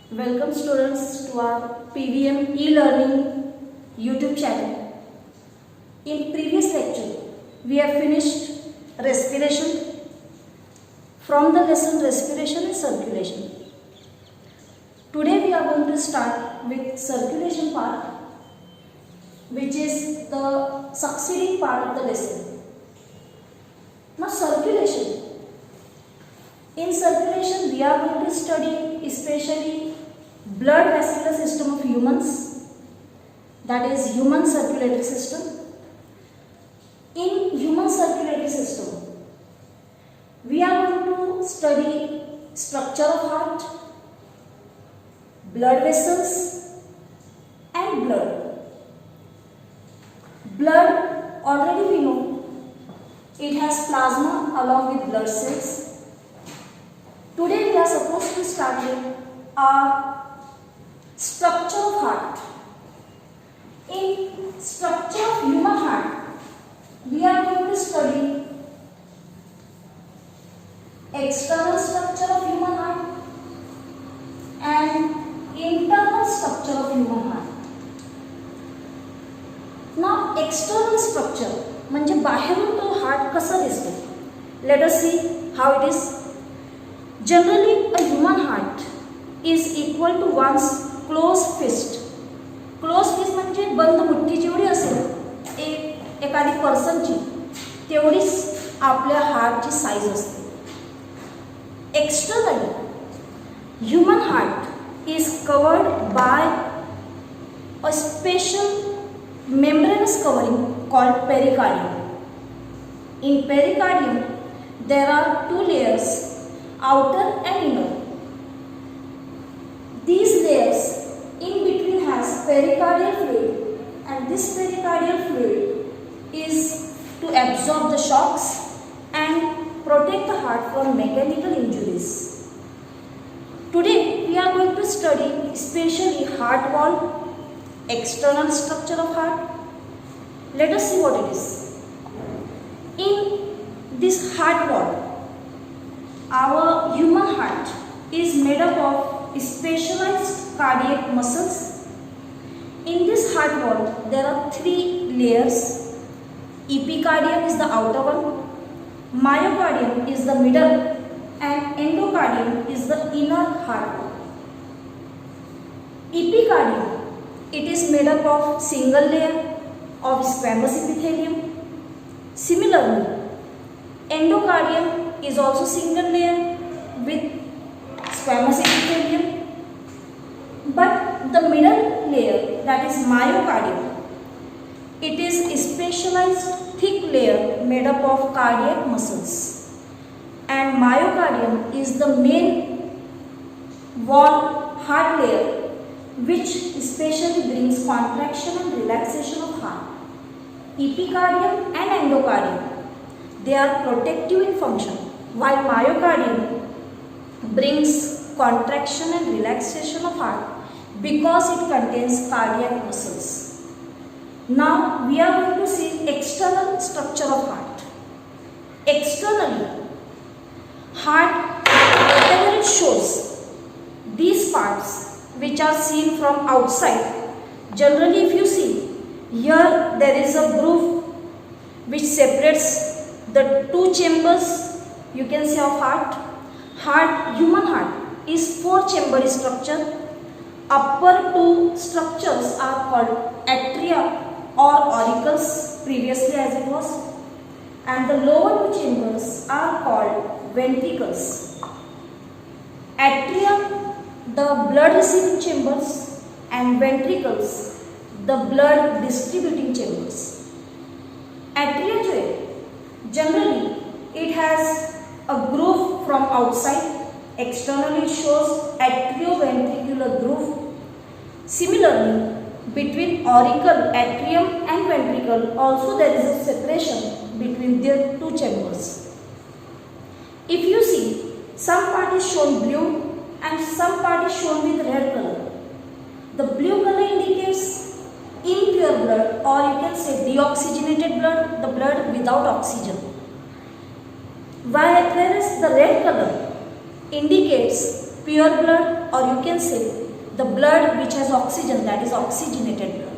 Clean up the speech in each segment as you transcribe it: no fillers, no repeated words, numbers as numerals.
Welcome students to our PVM e-learning YouTube channel. In previous lecture, we have finished respiration. From the lesson respiration and circulation. Today we are going to start with circulation part, which is the succeeding part of the lesson. Now circulation. In circulation we are going to study especially blood vascular system of humans, that is human circulatory system. In human circulatory system we are going to study structure of heart, blood vessels and blood. Blood, already we know, it has plasma along with blood cells. Today we are supposed to start with our structure of heart. In structure of human heart, we are going to study external structure of human heart and internal structure of human heart. Now external structure म्हणजे बाहेरून तो heart कसा दिसतो. Let us see how it is. Generally a human heart is equal to one's closed fist. Closed fist म्हणजे बंद मुठ्ठी जेवढी असेल एखादी पर्सनची तेवढीच आपल्या हार्टची साईज असते. Externally, human heart is covered by a special membranous covering called pericardium. In pericardium, there are two layers, outer and inner. These layers in between has pericardial fluid, and this pericardial fluid is to absorb the shocks and protect the heart from mechanical injuries. Today we are going to study especially heart wall, external structure of heart. Let us see what it is. In this heart wall, our human heart is made up of specialized cardiac muscles. In this heart wall there are three layers. Epicardium is the outer one, myocardium is the middle, and endocardium is the inner heart wall. Epicardium, it is made up of single layer of squamous epithelium. Similarly, endocardium is also single layer with squamous epithelium, but the middle layer, that is myocardium, it is a specialized thick layer made up of cardiac muscles, and myocardium is the main wall heart layer which especially brings contraction and relaxation of heart. Epicardium and endocardium, they are protective in function, while myocardium brings contraction and relaxation of heart because it contains cardiac muscles. Now we are going to see external structure of heart. Externally, heart, whatever it shows, these parts which are seen from outside, generally if you see, here there is a groove which separates the two chambers, you can say, of heart. Human heart is four-chambered structure. Upper two structures are called atria or auricles, previously as it was, and the lower two chambers are called ventricles. Atria, the blood receiving chambers, and ventricles, the blood distributing chambers. Atria, generally it has a groove from outside. Externally it shows atrioventricular groove. Similarly, between auricle, atrium and ventricle also there is a separation between their two chambers. If you see, some part is shown blue and some part is shown with red color. The blue color indicates impure blood, or you can say deoxygenated blood, the blood without oxygen. Whereas the red color indicates pure blood, or you can say the blood which has oxygen, that is oxygenated blood.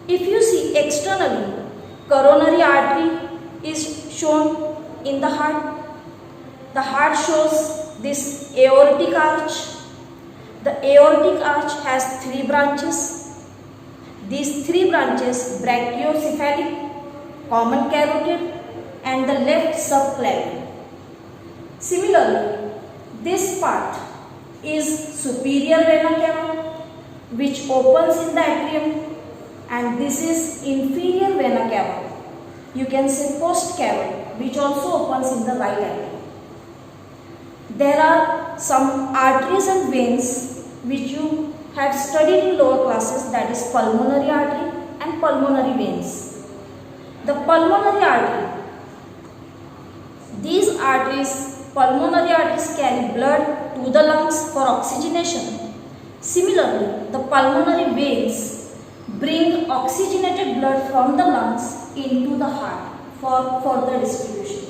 If you see externally, coronary artery is shown in the heart. The heart shows this aortic arch. The aortic arch has 3 branches. These 3 branches, brachiocephalic, common carotid, and the left subclavian. Similarly, this part is superior vena cava, which opens in the atrium, and this is inferior vena cava, you can say post cava, which also opens in the right atrium. There are some arteries and veins which you had studied in lower classes, that is pulmonary artery and pulmonary veins. The pulmonary artery, these arteries, pulmonary arteries carry blood to the lungs for oxygenation. Similarly, the pulmonary veins bring oxygenated blood from the lungs into the heart for further distribution.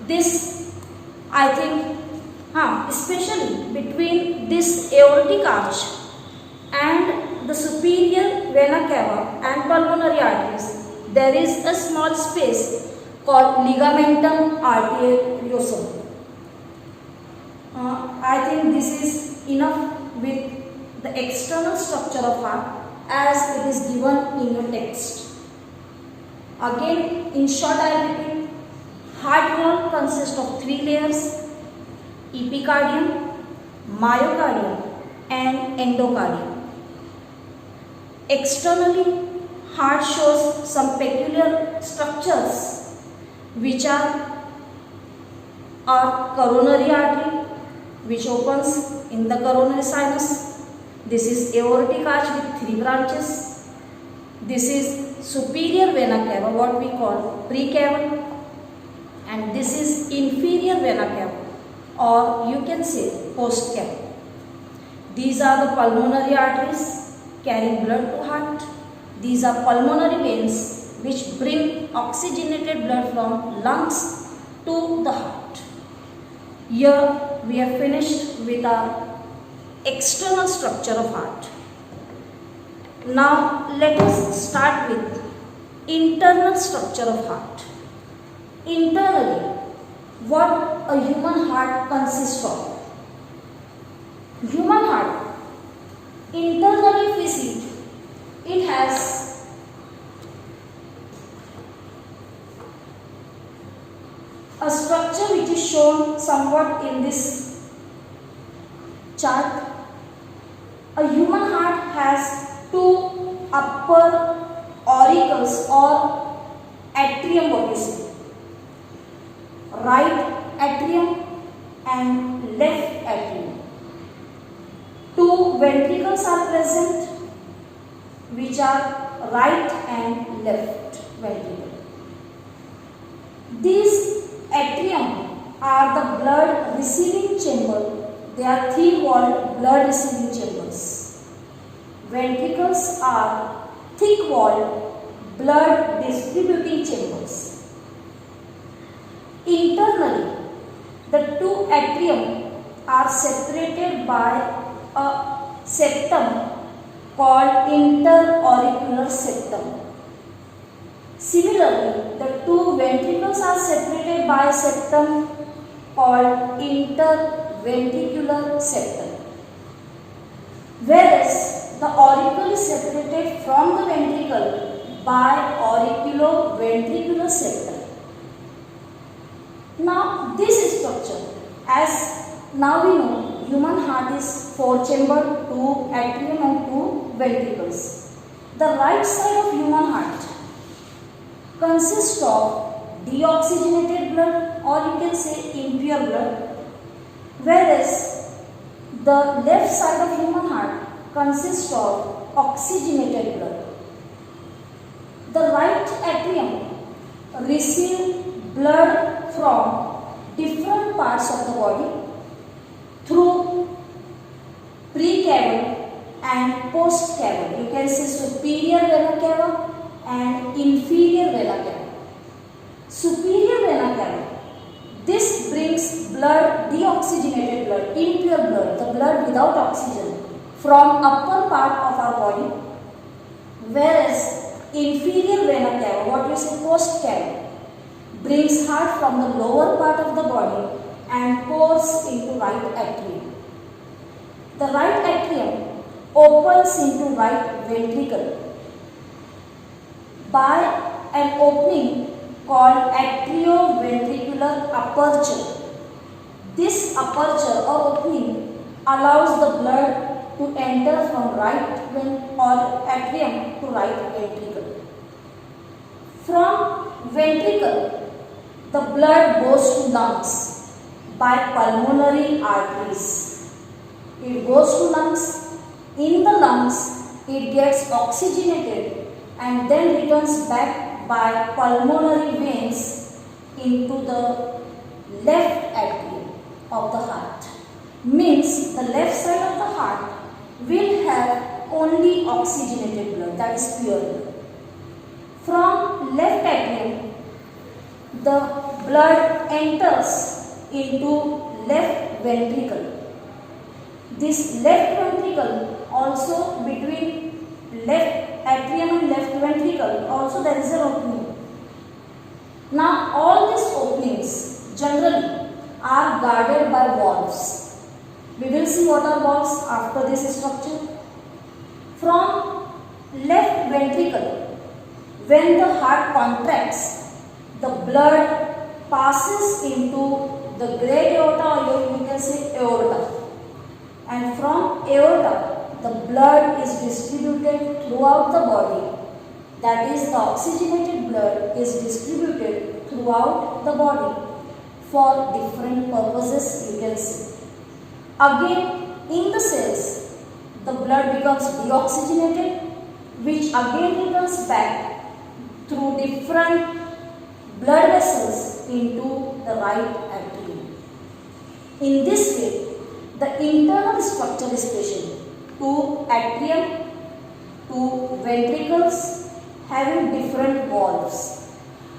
This, I think, especially between this aortic arch and the superior vena cava and pulmonary arteries, there is a small space called ligamentum arteriosum. I think this is enough with the external structure of heart as it is given in your text. Again, in short I repeat, heart wall consists of 3 layers: epicardium, myocardium, and endocardium. Externally, heart shows some peculiar structures which are coronary artery, which opens in the coronary sinus. This is aortic arch with 3 branches. This is superior vena cava, what we call precaval, and this is inferior vena cava, or you can say post cava. These are the pulmonary arteries carrying blood to heart. These are pulmonary veins which bring oxygenated blood from lungs to the heart. Here we have finished with our external structure of heart. Now let us start with internal structure of heart. Internally, what a human heart consists of? Human heart, internally if we see, it has a structure which is shown somewhat in this chart. A human heart has 2 upper auricles or atrium, what you say, right atrium and left atrium. 2 ventricles are present which are right and left ventricle. These atrium are the blood receiving chamber. They are 3-walled blood receiving chambers. Ventricles are thick-walled blood distributing chambers. Internally, the 2 atrium are separated by a septum called interauricular septum. Similarly, the 2 ventricles are separated by a septum called interventricular septum. Whereas the auricle is separated from the ventricle by auriculo-ventricular septum. Now this structure, as now we know, human heart is 4-chambered, 2 atrium and 2 ventricles. The right side of human heart consists of deoxygenated blood, or you can say impure blood, whereas the left side of human heart consists of oxygenated blood. The right atrium receives blood from different parts of the body through precaval and postcaval. You can say superior vena cava and inferior vena cava. Superior vena cava, this brings is blood, deoxygenated blood, impure blood, the blood without oxygen from upper part of our body, whereas inferior vena cava, what we say post cava, brings heart from the lower part of the body and pours into right atrium. The right atrium opens into right ventricle by an opening called atrioventricular aperture. This aperture or opening allows the blood to enter from right or atrium to right ventricle. From ventricle, the blood goes to lungs by pulmonary arteries. It goes to lungs. In the lungs, it gets oxygenated and then returns back by pulmonary veins into the left atrium of the heart. Means the left side of the heart will have only oxygenated blood, that is pure blood. From left atrium, the blood enters into left ventricle. This left ventricle also, between left atrium and left ventricle, also there is an opening. Now all these openings generally are guarded by valves. We will see what are valves after this structure. From left ventricle, when the heart contracts, the blood passes into the great aorta, or you can say aorta. And from aorta, the blood is distributed throughout the body. That is, the oxygenated blood is distributed throughout the body for different purposes, you can see. Again, in the cells, the blood becomes deoxygenated, which again returns back through different blood vessels into the right atrium. In this way, the internal structure is present. Two atrium, two ventricles having different valves.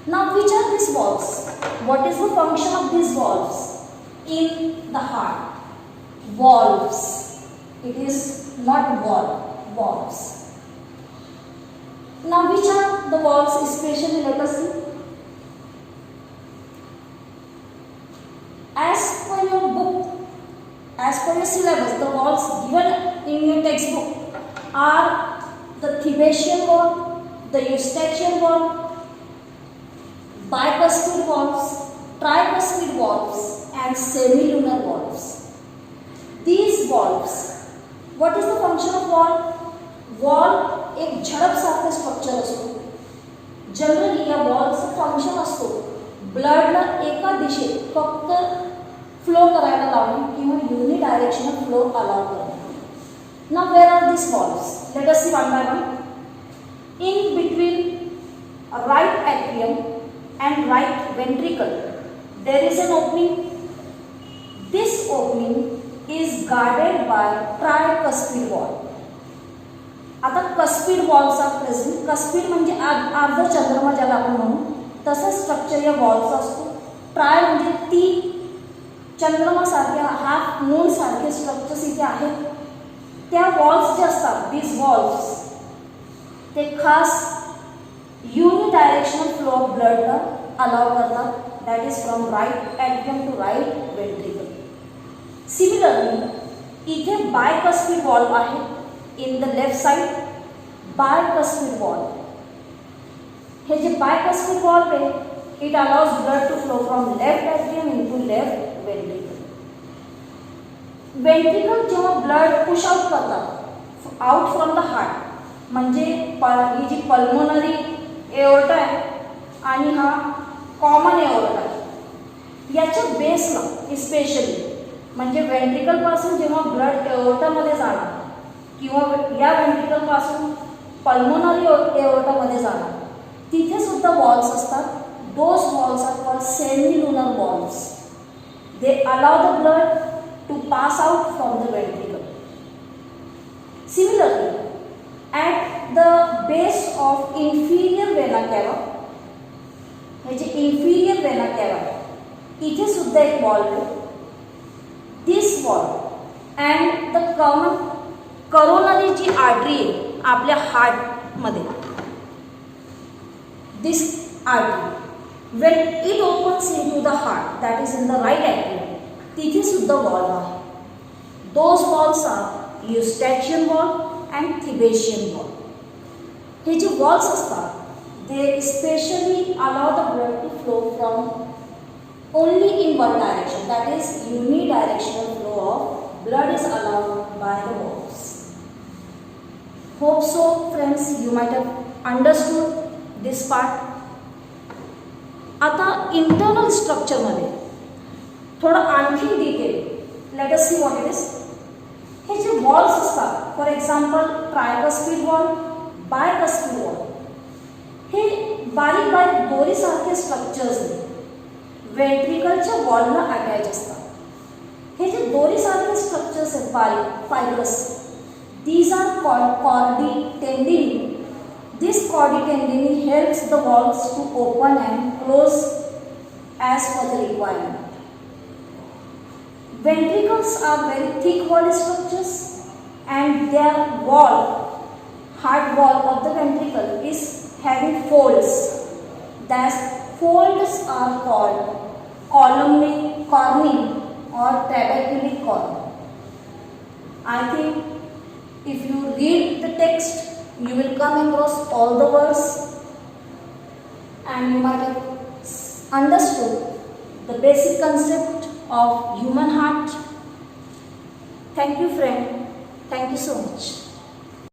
Now, which are these valves? What is the function of these valves in the heart? Valves. It is not valve, valves. Now, which are the valves especially? Let us see. As per your book, as per your syllabus, the valves given in your textbook are the Thebetian valve, the Eustachian valve, bicuspid valves, tricuspid valves and semilunar valves. These valves, what is the function of valve? Valve एक झडप सारखं structure असतो. Generally या वॉल्वचं function असतो ब्लडला एका दिशेत फक्त flow करायला लावणे किंवा युनि डायरेक्शनल फ्लो अलाउ करणे. Now where are these valves? Let us see one by one. In between right atrium and right ventricle, there is an opening. This opening is guarded by tricuspid valve. आता cuspid valves are present. Cuspid म्हणजे अर्ध चंद्रमा ज्याला आपण म्हणू तसं structure या वॉल्वचं असतो. ट्राय म्हणजे ती चंद्रमासारख्या हाफ मून सारखे स्ट्रक्चर्स इथे आहेत. त्या वॉल्व्स जे असतात दीज वॉल्व्स ते खास युनि डायरेक्शनल फ्लो ऑफ ब्लडला अलाउ करतात. That is from right atrium to right ventricle. Similarly इथे बायकस्पिड वॉल्व आहे. In the left side, bicuspid valve. हे जे bicuspid valve आहे, it allows blood to flow from left atrium into left ventricle. Ventricle जेव्हा blood push out करतात out from the heart, म्हणजे ही जी pulmonary aorta आहे आणि हा common aorta आहे, याच्या बेसला स्पेशली म्हणजे ventricle पासून जेव्हा blood aorta मध्ये जाणार किंवा या वेंट्रिकल पासून पल्मोनरी एओर्टामध्ये जाणार तिथे सुद्धा वॉल्व्स असतात. Those valves are called semilunar valves. They allow the blood to pass out from the ventricle. Similarly at the base of inferior vena cava, हे जे इन्फिरियर वेना कॅवा इथे सुद्धा एक वॉल्व आहे. This valve and the coronary जी artery आहे आपल्या हार्टमध्ये, this artery when it opens into the heart, that is in the right atrium, तिथे सुद्धा वॉल्व आहे. Those walls are eustachian wall and Thebesian wall. हे जे वॉल्स असतात they especially allow the blood to flow from only in one direction, that is unidirectional flow of blood is allowed by the walls. Hope so friends you might have understood this part. आता internal स्ट्रक्चरमध्ये थोडं आणखी detail let us see what it is. हे जे walls असतात for example tricuspid wall, bicuspid wall, हे बारीक बारीक दोरीसारखे स्ट्रक्चर्स वेंट्रिकलच्या वॉलला अटॅच असतात. हे जे दोरीसारखे स्ट्रक्चर्स आहेत बारीक fibrous, these are called chordae tendineae. This chordae tendini helps the walls to open and close as per the requirement. Ventricles are very thick wall structures and their wall, heart wall of the ventricle is having folds. Thus folds are called cornea or trabecular cornea. I think if you read the text you will come across all the words and you might have understood the basic concept of human heart. Thank you friend. Thank you so much.